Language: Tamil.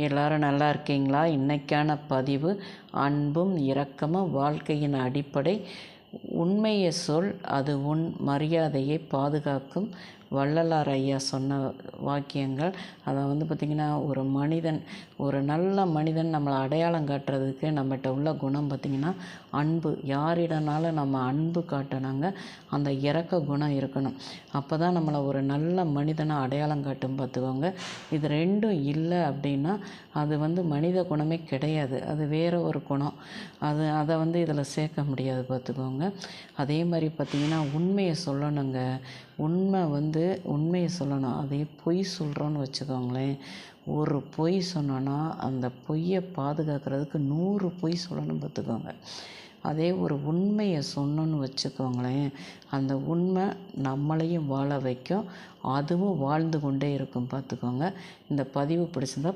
எல்லாரும் நல்லா இருக்கீங்களா? இன்னைக்கான பதிவு அன்பும் இரக்கமும் வாழ்க்கையின் அடிப்படை. உண்மையை சொல், அது உன் மரியாதையை பாதுகாக்கும். வள்ளலார் ஐயா சொன்ன வாக்கியங்கள். அதை பார்த்திங்கன்னா, ஒரு மனிதன், ஒரு நல்ல மனிதன் நம்மளை அடையாளம் காட்டுறதுக்கு நம்மகிட்ட உள்ள குணம் பார்த்திங்கன்னா அன்பு. யாரிடனாலும் நம்ம அன்பு காட்டணுங்க, அந்த இரக்க குணம் இருக்கணும். அப்போ தான் நம்மளை ஒரு நல்ல மனிதனை அடையாளம் காட்டும் பார்த்துக்கோங்க. இது ரெண்டும் இல்லை அப்படின்னா அது மனித குணமே கிடையாது, அது வேறு ஒரு குணம். அதை இதில் சேர்க்க முடியாது பார்த்துக்கோங்க. அதே மாதிரி பார்த்திங்கன்னா உண்மையை சொல்லணுங்க. உண்மையை சொல்லணும். அதே பொய் சொல்கிறோன்னு வச்சுக்கோங்களேன். ஒரு பொய் சொன்னோன்னா அந்த பொய்யை பாதுகாக்கிறதுக்கு 100 பொய் சொல்லணும் பார்த்துக்கோங்க. அதே ஒரு உண்மையை சொன்னோன்னு வச்சுக்கோங்களேன், அந்த உண்மை நம்மளையும் வாழ வைக்கும், அதுவும் வாழ்ந்து கொண்டே இருக்கும் பார்த்துக்கோங்க. இந்த பதிவு பிடிச்சிருந்தா